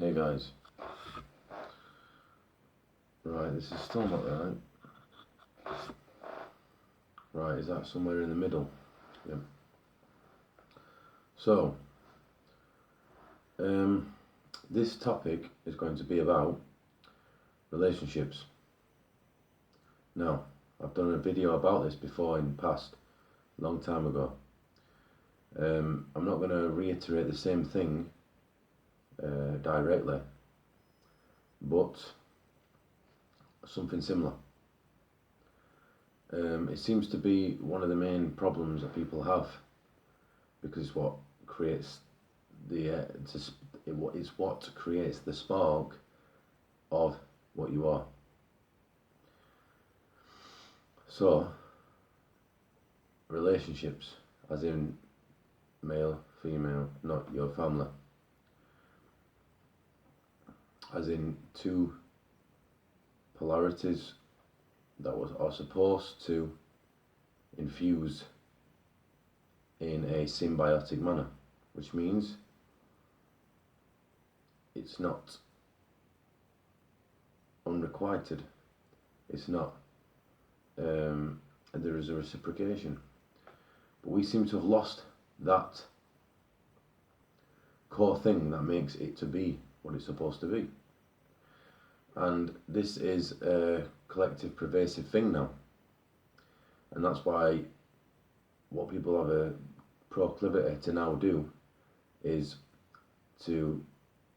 Hey guys. Right, this is still not right. Right, is that somewhere in the middle? Yeah. So, this topic is going to be about relationships. Now, I've done a video about this before in the past, a long time ago. I'm not going to reiterate the same thing directly, but something similar. It seems to be one of the main problems that people have, because it's what creates it's what creates the spark of what you are. So, relationships, as in male, female, not your family, as in two polarities that are supposed to infuse in a symbiotic manner, which means it's not unrequited, it's not there is a reciprocation, but we seem to have lost that core thing that makes it to be what it's supposed to be. And this is a collective pervasive thing now, and that's why what people have a proclivity to now do is to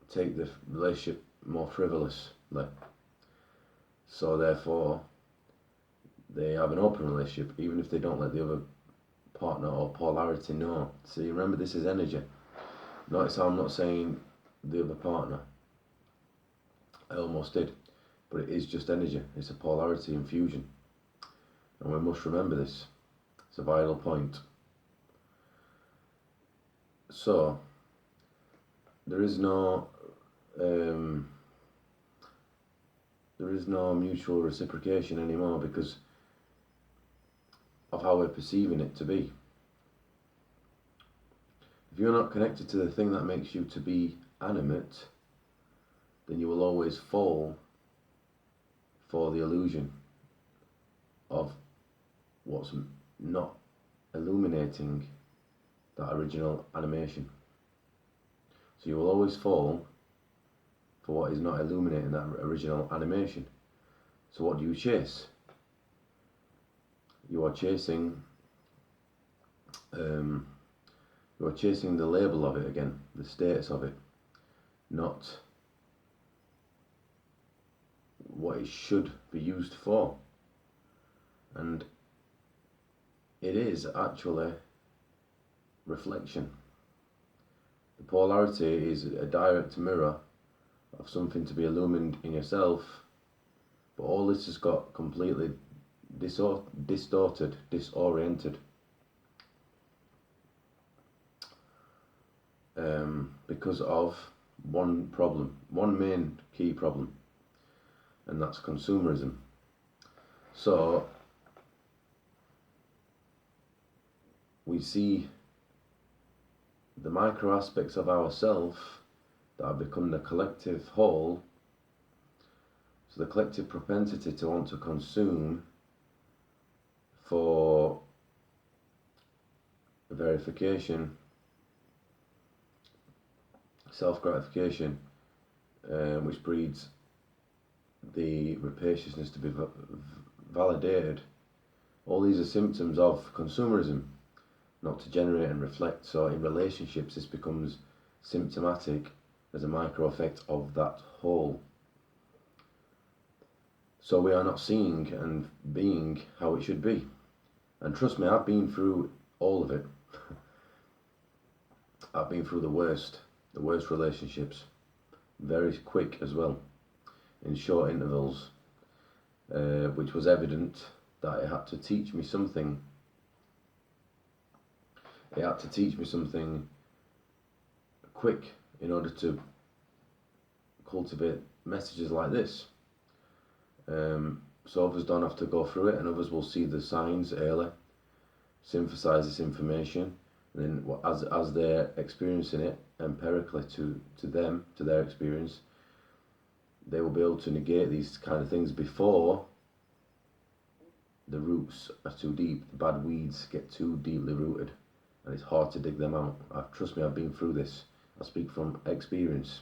take the relationship more frivolously. So therefore they have an open relationship even if they don't let the other partner or polarity know. See, remember, this is energy. Notice how I'm not saying the other partner. I almost did, but it is just energy. It's a polarity infusion, and we must remember this. It's a vital point. So there is no mutual reciprocation anymore because of how we're perceiving it to be. If you're not connected to the thing that makes you to be animate, then you will always fall for the illusion of what's not illuminating that original animation. So you will always fall for what is not illuminating that original animation. So what do you chase? You are chasing the label of it again, the status of it, not what it should be used for. And it is actually reflection. The polarity is a direct mirror of something to be illumined in yourself, but all this has got completely distorted, disoriented, because of one problem, one main key problem, and that's consumerism. So we see the micro aspects of ourselves that have become the collective whole. So the collective propensity to want to consume for verification, self-gratification, which breeds the rapaciousness to be validated. All these are symptoms of consumerism, not to generate and reflect. So in relationships this becomes symptomatic as a micro effect of that whole. So we are not seeing and being how it should be. And trust me, I've been through all of it. I've been through the worst relationships, very quick as well, in short intervals, which was evident that it had to teach me something. It had to teach me something quick in order to cultivate messages like this. So others don't have to go through it, and others will see the signs early, synthesize this information, and then as they're experiencing it, empirically to them, to their experience, they will be able to negate these kind of things before the roots are too deep. The bad weeds get too deeply rooted and it's hard to dig them out. Trust me, I've been through this. I speak from experience.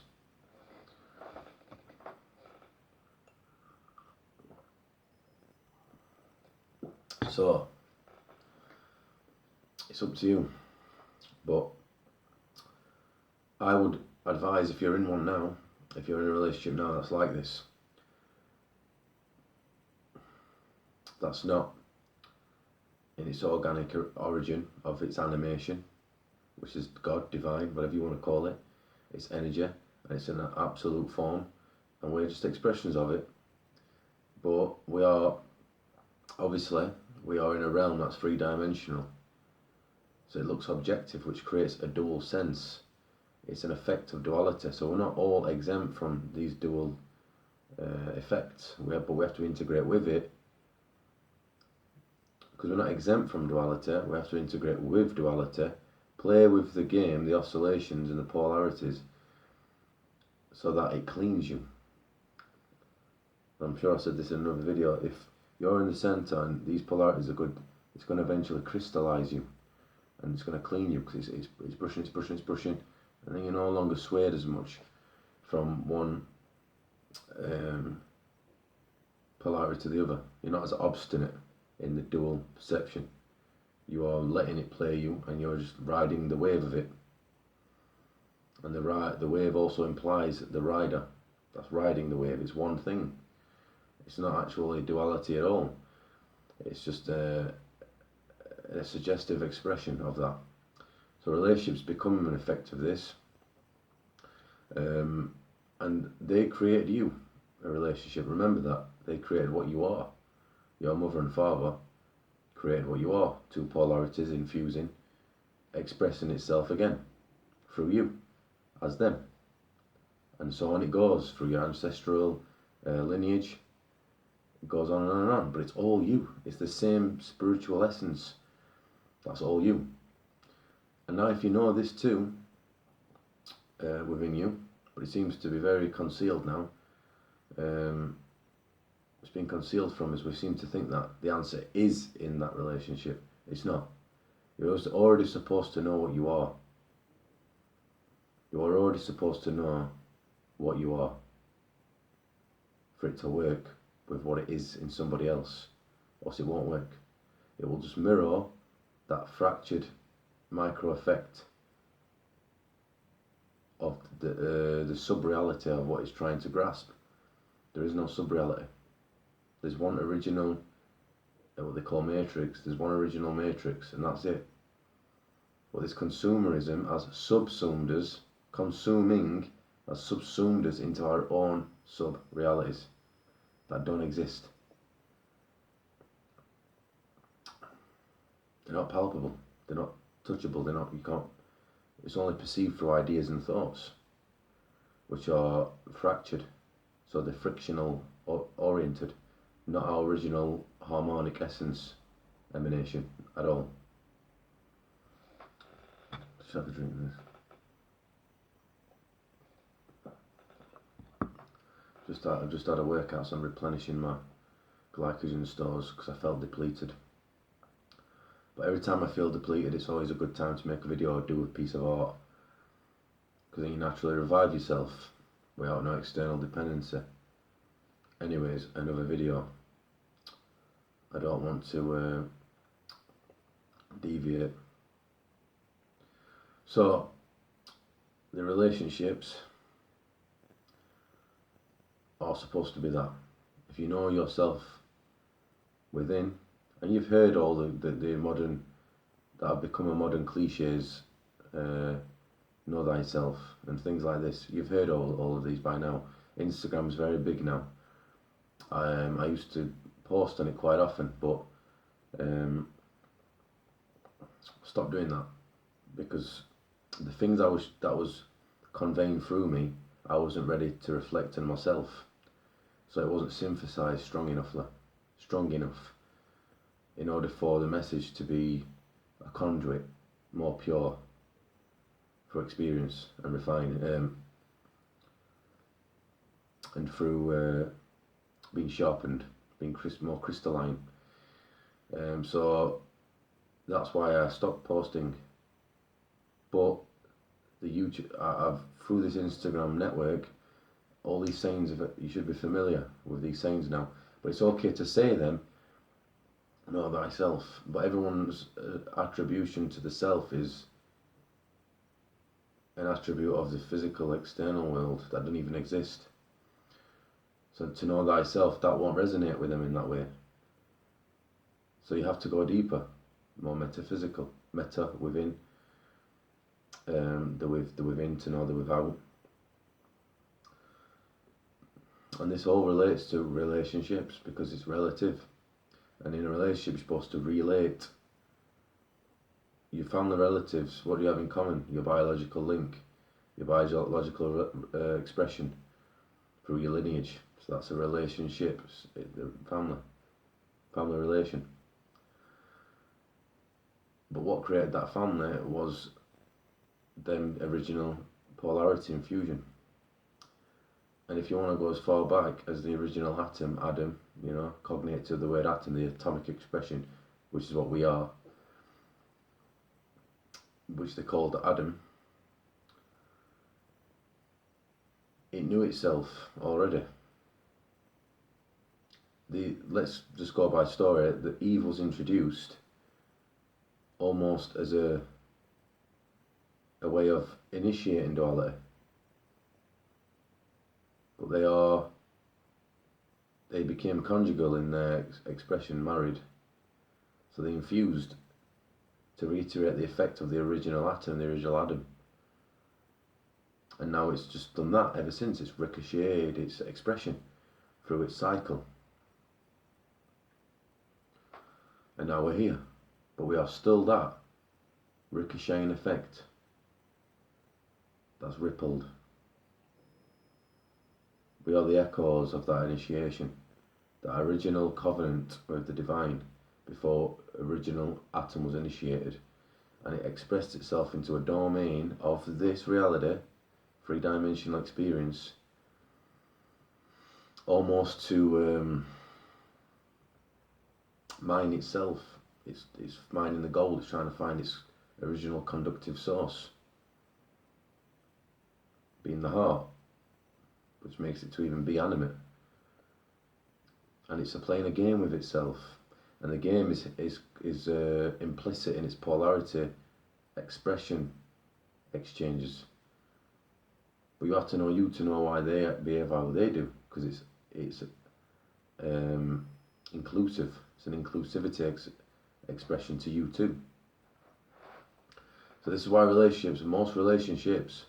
So, it's up to you. But I would advise, if you're in one now, if you're in a relationship now that's like this, that's not in its organic origin of its animation, which is God, divine, whatever you want to call it, it's energy, and it's in an absolute form, and we're just expressions of it. But we are, obviously, we are in a realm that's three-dimensional, so it looks objective, which creates a dual sense. It's an effect of duality, so we're not all exempt from these dual effects, but we have to integrate with it. Because we're not exempt from duality, we have to integrate with duality, play with the game, the oscillations and the polarities, so that it cleans you. I'm sure I said this in another video, if you're in the centre and these polarities are good, it's going to eventually crystallise you, and it's going to clean you, because it's brushing, and then you're no longer swayed as much from one polarity to the other. You're not as obstinate in the dual perception. You are letting it play you, and you're just riding the wave of it. And the wave also implies the rider that's riding the wave. It's one thing. It's not actually duality at all. It's just a suggestive expression of that. So relationships become an effect of this. And they created you, a relationship. Remember that. They created what you are. Your mother and father created what you are. Two polarities infusing, expressing itself again through you, as them. And so on it goes, through your ancestral lineage. It goes on and on and on. But it's all you. It's the same spiritual essence. That's all you. And now if you know this too, within you, but it seems to be very concealed now, it's been concealed from us. We seem to think that the answer is in that relationship. It's not. You're already supposed to know what you are. You are already supposed to know what you are for it to work with what it is in somebody else, or else it won't work. It will just mirror that fractured micro effect of the sub-reality of what it's trying to grasp. There is no sub-reality. There's one original, what they call matrix, there's one original matrix, and that's it. But this consumerism has subsumed us, consuming has subsumed us into our own sub-realities that don't exist. They're not palpable, they're not touchable, you can't, it's only perceived through ideas and thoughts, which are fractured, so they're frictional oriented, not our original harmonic essence emanation at all. Just have a drink of this. I've just had a workout, so I'm replenishing my glycogen stores because I felt depleted. But every time I feel depleted, it's always a good time to make a video or do a piece of art, because then you naturally revive yourself without no external dependency. Anyways, another video. I don't want to deviate. So, the relationships are supposed to be that. If you know yourself within, and you've heard all the modern, that have become a modern cliches, know thyself and things like this. You've heard all of these by now. Instagram's very big now. I used to post on it quite often, but stopped doing that because the things that was conveying through me, I wasn't ready to reflect on myself, so it wasn't synthesized strong enough in order for the message to be a conduit more pure through experience and refining, and through being sharpened, being more crystalline. So that's why I stopped posting. But the YouTube, I've through this Instagram network, all these sayings, you should be familiar with these sayings now. But it's okay to say them, know thyself. But everyone's attribution to the self is an attribute of the physical external world that doesn't even exist. So to know thyself, that won't resonate with them in that way. So you have to go deeper, more metaphysical, meta within, the within to know the without. And this all relates to relationships because it's relative. And in a relationship, you're supposed to relate. Your family relatives, what do you have in common? Your biological link, your biological expression through your lineage. So that's a relationship, family relation. But what created that family was them original polarity and fusion. And if you want to go as far back as the original atom, Adam, cognate to the word atom, the atomic expression, which is what we are, which they called Adam, it knew itself already. Let's just go by story. The Eve was introduced almost as a way of initiating duality. But they became conjugal in their expression, married. So they infused to reiterate the effect of the original atom, the original Adam. And now it's just done that ever since. It's ricocheted its expression through its cycle. And now we're here. But we are still that ricocheting effect that's rippled. We are the echoes of that initiation, that original covenant with the divine before original atom was initiated, and it expressed itself into a domain of this reality, three-dimensional experience, almost to mine itself. It's mining the gold. It's trying to find its original conductive source, being the heart, which makes it to even be animate. And it's playing a game with itself, and the game is implicit in its polarity, expression, exchanges. But you have to know you to know why they behave how they do, because it's inclusive. It's an inclusivity expression to you too. So this is why most relationships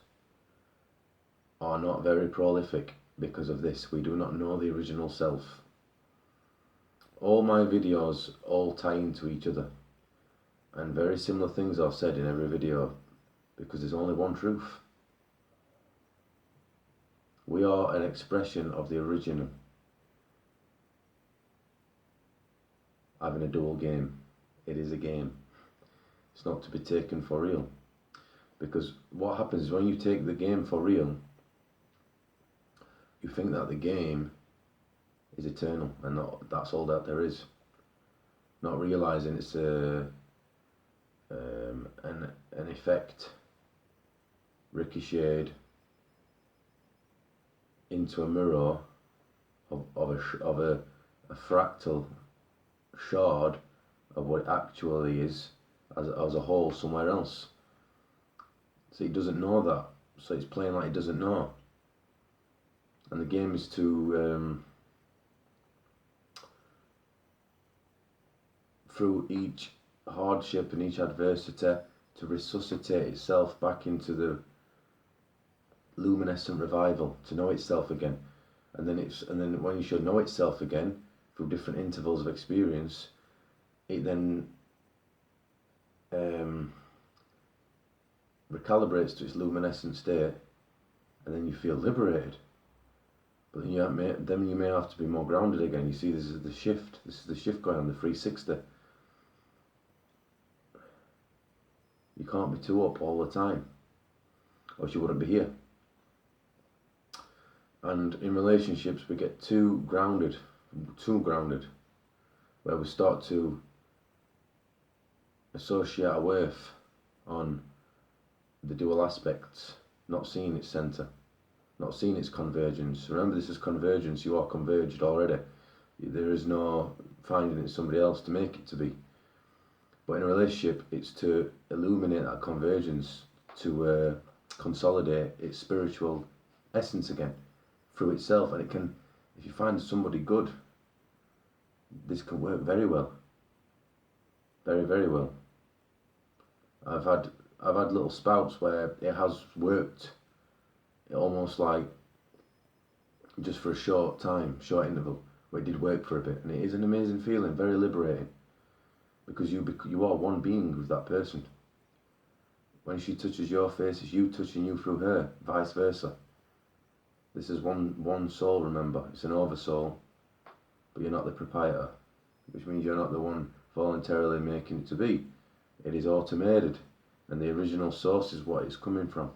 are not very prolific, because of this. We do not know the original self. All my videos all tie into each other, and very similar things are said in every video, because there's only one truth. We are an expression of the original, having a dual game. It is a game. It's not to be taken for real, because what happens is when you take the game for real, you think that the game is eternal, and that's all that there is. Not realizing it's an effect ricocheted into a mirror of a fractal shard of what it actually is as a whole somewhere else. So it doesn't know that. So it's playing like it doesn't know. And the game is to through each hardship and each adversity, to resuscitate itself back into the luminescent revival, to know itself again. And then when you should know itself again through different intervals of experience, it then recalibrates to its luminescent state, and then you feel liberated. But then you may have to be more grounded again. You see, this is the shift. This is the shift going on, the 360. You can't be too up all the time. or she wouldn't be here. And in relationships, we get too grounded, where we start to associate our worth on the dual aspects, not seeing its centre, not seeing its convergence. Remember, this is convergence. You are converged already. There is no finding it in somebody else to make it to be. But in a relationship, it's to illuminate that convergence, to consolidate its spiritual essence again through itself. And it can, if you find somebody good, this can work very well. Very, very well. I've had little spouts where it has worked, almost like just for a short interval, where it did work for a bit, and it is an amazing feeling, very liberating, because you are one being with that person. When she touches your face, it's you touching you through her, vice versa. This is one soul, remember. It's an oversoul, but you're not the proprietor, which means you're not the one voluntarily making it to be. It is automated, and the original source is what it's coming from.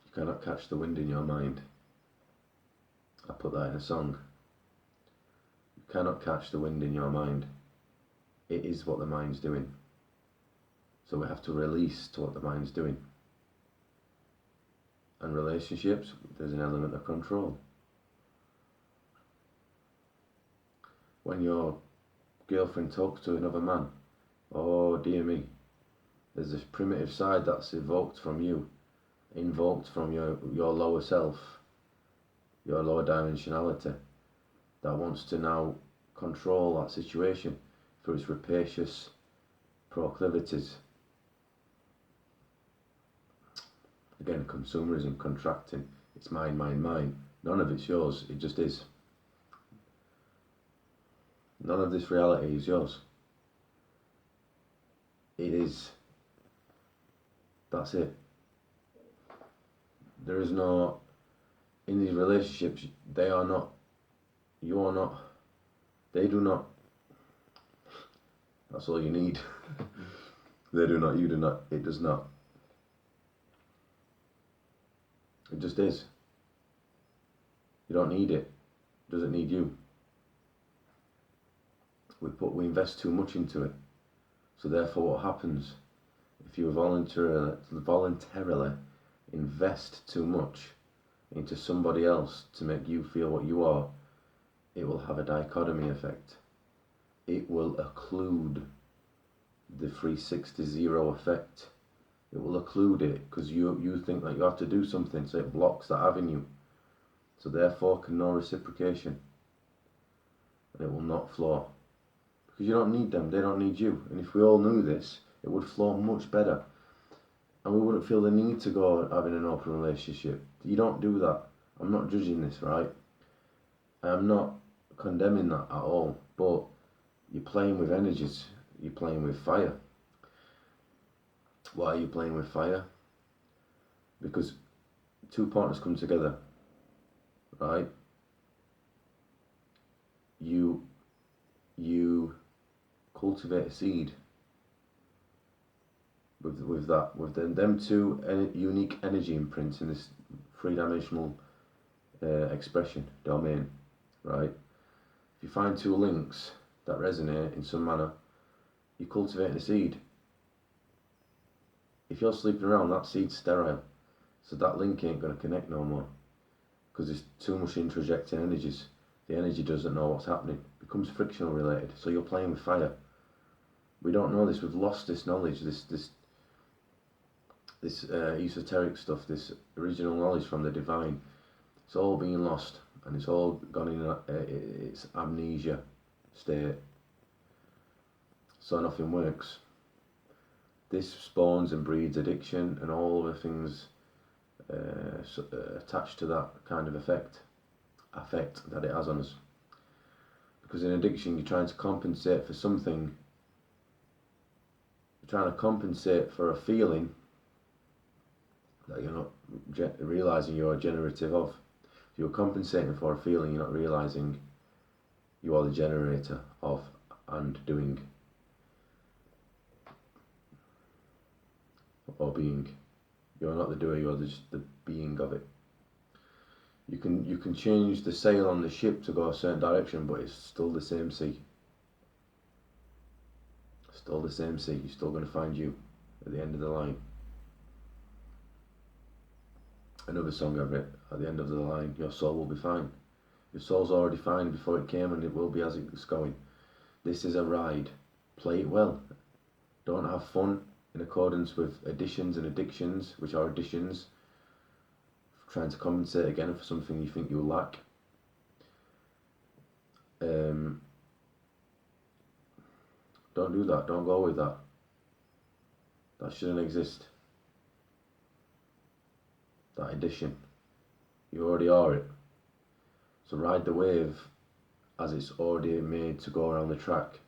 You cannot catch the wind in your mind. I put that in a song. You cannot catch the wind in your mind. It is what the mind's doing. So we have to release to what the mind's doing. And relationships, there's an element of control. When your girlfriend talks to another man, oh dear me, there's this primitive side that's invoked from you, invoked from your lower self, your lower dimensionality, that wants to now control that situation through its rapacious proclivities. Again, consumerism, contracting, it's mine, mine, mine. None of it's yours, it just is. None of this reality is yours. It is. That's it. There is no, in these relationships, they are not, you are not, they do not. That's all you need. They do not, you do not, it does not. It just is. You don't need it. It doesn't need you. We invest too much into it. So therefore what happens, if you voluntarily invest too much into somebody else to make you feel what you are, it will have a dichotomy effect. It will occlude the 360 zero effect. It will occlude it because you think that you have to do something, so it blocks that avenue. So therefore no reciprocation. And it will not flow. Because you don't need them, they don't need you. And if we all knew this, it would flow much better. And we wouldn't feel the need to go having an open relationship. You don't do that. I'm not judging this, right? I'm not condemning that at all. But you're playing with energies. You're playing with fire. Why are you playing with fire? Because two partners come together, right? You cultivate a seed with them two unique energy imprints in this three-dimensional expression domain, right? If you find two links that resonate in some manner, you cultivate a seed. If you're sleeping around, that seed's sterile, so that link ain't going to connect no more, because there's too much introjecting energies. The energy doesn't know what's happening. It becomes frictional related, so you're playing with fire. We don't know this. We've lost this knowledge, this esoteric stuff, this original knowledge from the divine. It's all being lost, and it's all gone in its amnesia state. So nothing works. This spawns and breeds addiction and all the things attached to that kind of effect that it has on us. Because in addiction, you're trying to compensate for something. You're trying to compensate for a feeling that you're not realizing you're generative of. You're compensating for a feeling you're not realizing you are the generator of and doing. or being. You're not the doer, you're just the being of it. You can change the sail on the ship to go a certain direction, but it's still the same sea. Still the same sea. You're still going to find you at the end of the line. Another song I've written, at the end of the line, your soul will be fine. Your soul's already fine before it came, and it will be as it's going. This is a ride. Play it well. Don't have fun in accordance with additions and addictions, which are additions, trying to compensate again for something you think you lack. Don't do that. Don't go with that. That shouldn't exist. That addition. You already are it. So ride the wave as it's already made to go around the track.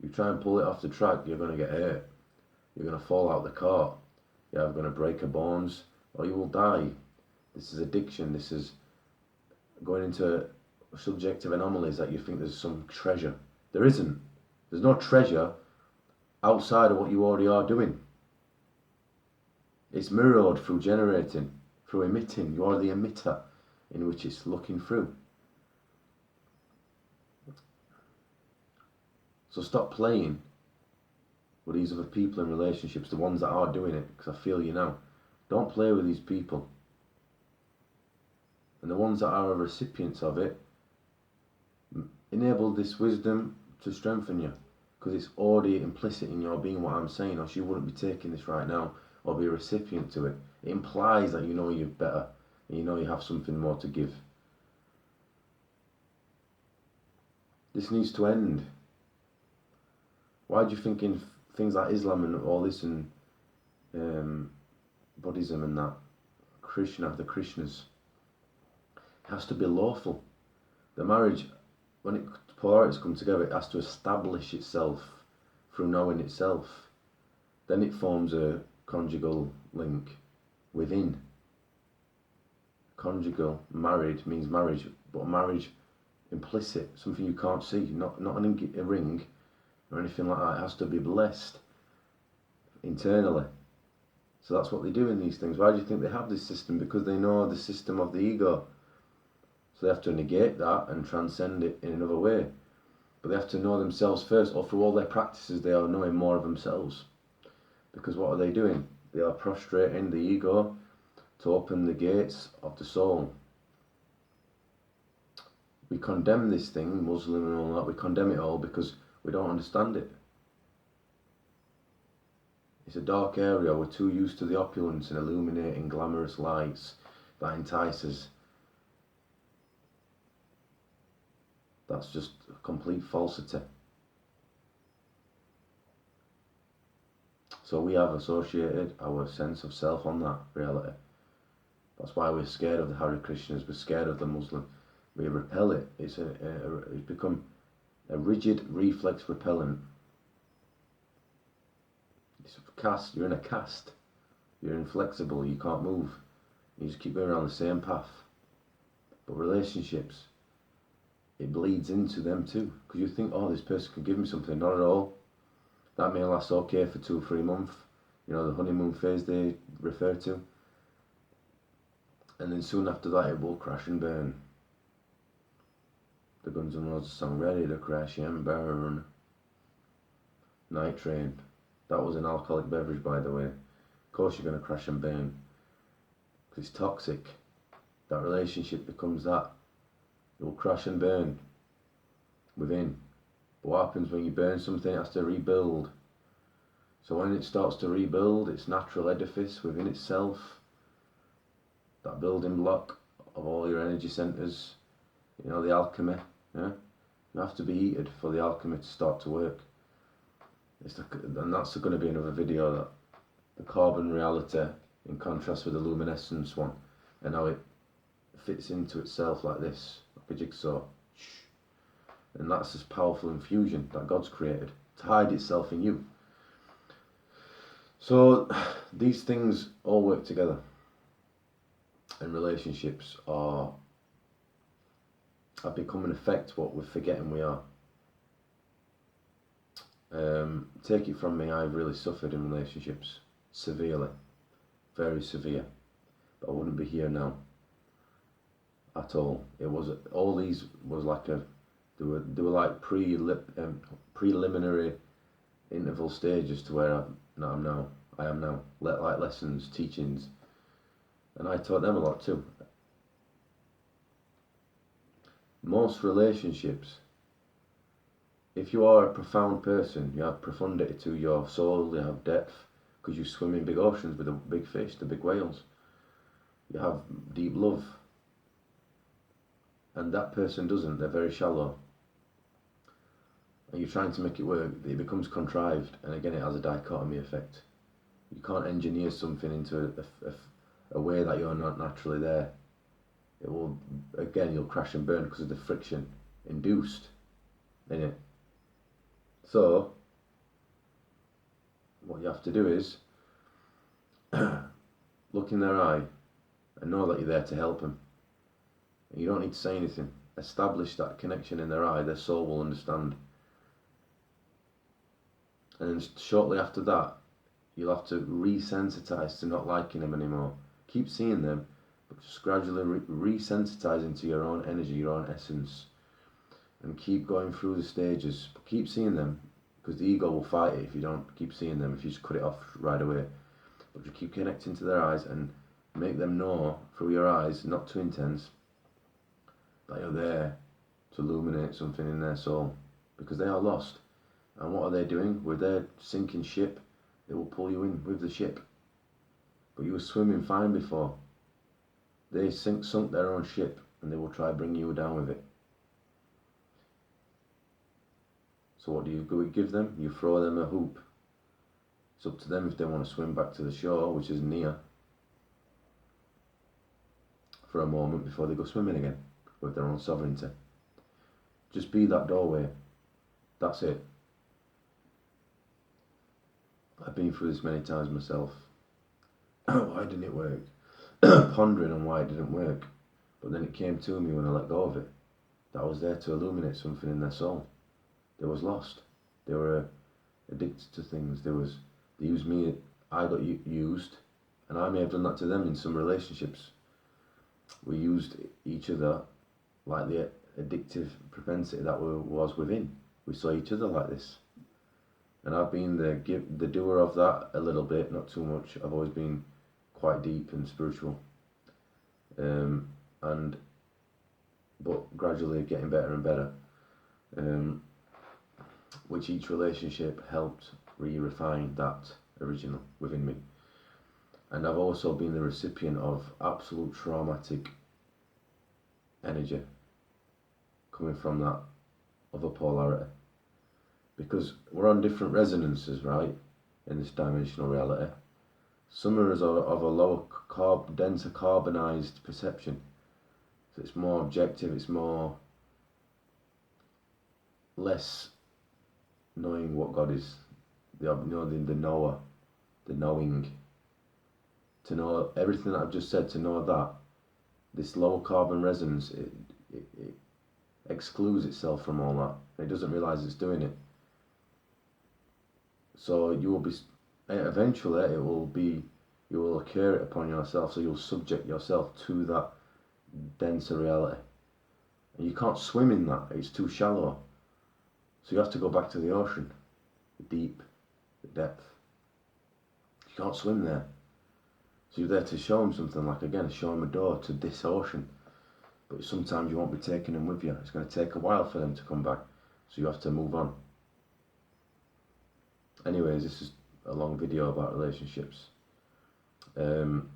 You try and pull it off the track, you're going to get hurt. You're going to fall out the cart. You're either going to break your bones or you will die. This is addiction. This is going into subjective anomalies that you think there's some treasure. There isn't. There's no treasure outside of what you already are doing. It's mirrored through generating, through emitting. You are the emitter in which it's looking through. So stop playing with these other people in relationships, the ones that are doing it, because I feel you now. Don't play with these people. And the ones that are recipients of it, enable this wisdom to strengthen you, because it's already implicit in your being what I'm saying, or you wouldn't be taking this right now or be a recipient to it. It implies that you know you're better and you know you have something more to give. This needs to end. Why do you think in things like Islam and all this and Buddhism and that, the Krishnas, it has to be lawful. The marriage, when polarities come together, it has to establish itself through knowing itself. Then it forms a conjugal link within. Conjugal, married, means marriage, but marriage implicit, something you can't see, not a ring or anything like that. It has to be blessed internally. So that's what they do in these things. Why do you think they have this system? Because they know the system of the ego. So they have to negate that and transcend it in another way. But they have to know themselves first, or through all their practices they are knowing more of themselves. Because what are they doing? They are prostrating the ego to open the gates of the soul. We condemn this thing, Muslim and all that, we condemn it all because we don't understand it. It's a dark area. We're too used to the opulence and illuminating glamorous lights that entices. That's just a complete falsity. So we have associated our sense of self on that reality. That's why we're scared of the Hare Krishnas, we're scared of the Muslim. We repel it. It's become a rigid reflex repellent. It's a caste. You're in a caste. You're inflexible. You can't move. You just keep going around the same path. But relationships, it bleeds into them too. Because you think, oh, this person can give me something. Not at all. That may last okay for 2 or 3 months. You know, the honeymoon phase they refer to. And then soon after that, it will crash and burn. The Guns N' Roses song, Ready to Crash and Burn. Night Train. That was an alcoholic beverage, by the way. Of course you're going to crash and burn. Because it's toxic. That relationship becomes that. It will crash and burn within. But what happens when you burn something? It has to rebuild. So when it starts to rebuild its natural edifice within itself, that building block of all your energy centres, you know, the alchemy, yeah? You have to be heated for the alchemy to start to work. And that's going to be another video, that the carbon reality in contrast with the luminescence one, and how it fits into itself like this, like a jigsaw. And that's this powerful infusion that God's created to hide itself in you. So these things all work together. And relationships have become in effect what we're forgetting we are. Take it from me, I've really suffered in relationships. severely, very severe. But I wouldn't be here now at all. It was all these was like they were like preliminary interval stages to where I am now. Like lessons, teachings, and I taught them a lot too. Most relationships, if you are a profound person, you have profundity to your soul, you have depth, because you swim in big oceans with the big fish, the big whales. You have deep love. And that person doesn't, they're very shallow. And you're trying to make it work, it becomes contrived, and again it has a dichotomy effect. You can't engineer something into a way that you're not naturally there. It will, again, you'll crash and burn because of the friction induced in it. So, what you have to do is look in their eye and know that you're there to help them. And you don't need to say anything. Establish that connection in their eye, their soul will understand. And then shortly after that, you'll have to resensitize to not liking them anymore. Keep seeing them, but just gradually resensitize into your own energy, your own essence. And keep going through the stages. But keep seeing them, because the ego will fight it if you don't keep seeing them, if you just cut it off right away. But you keep connecting to their eyes and make them know through your eyes, not too intense, that you're there to illuminate something in their soul. Because they are lost. And what are they doing? With their sinking ship, they will pull you in with the ship. But you were swimming fine before. They sunk their own ship, and they will try to bring you down with it. So what do you give them? You throw them a hoop. It's up to them if they want to swim back to the shore, which is near, for a moment before they go swimming again, with their own sovereignty. Just be that doorway. That's it. I've been through this many times myself. Why didn't it work? Pondering on why it didn't work. But then it came to me when I let go of it, that I was there to illuminate something in their soul. They was lost. They were addicted to things. They used me. I got used, and I may have done that to them in some relationships. We used each other like the addictive propensity that was within. We saw each other like this, and I've been the doer of that a little bit, not too much. I've always been quite deep and spiritual, but gradually getting better and better. Which each relationship helped refine that original within me. And I've also been the recipient of absolute traumatic energy coming from that other polarity. Because we're on different resonances, right, in this dimensional reality. Some of us are of a lower denser carbonized perception. So it's more objective, it's less knowing what God is, the knower, the knowing. To know everything that I've just said, to know that this lower carbon resonance, it excludes itself from all that. It doesn't realise it's doing it. So you will be, eventually you will occur it upon yourself, so you'll subject yourself to that denser reality. And you can't swim in that, it's too shallow. So you have to go back to the ocean, the deep, the depth. You can't swim there. So you're there to show them something, like again, show them a door to this ocean. But sometimes you won't be taking them with you. It's going to take a while for them to come back. So you have to move on. Anyways, this is a long video about relationships. Channel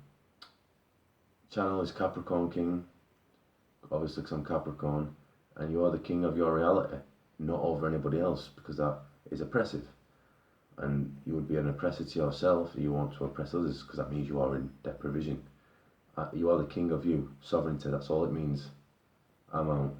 is Capricorn King, obviously because I'm Capricorn, and you are the king of your reality, not over anybody else, because that is oppressive. And you would be an oppressor to yourself if you want to oppress others, because that means you are in deprivation. You are the king of you, sovereignty, that's all it means. I'm out.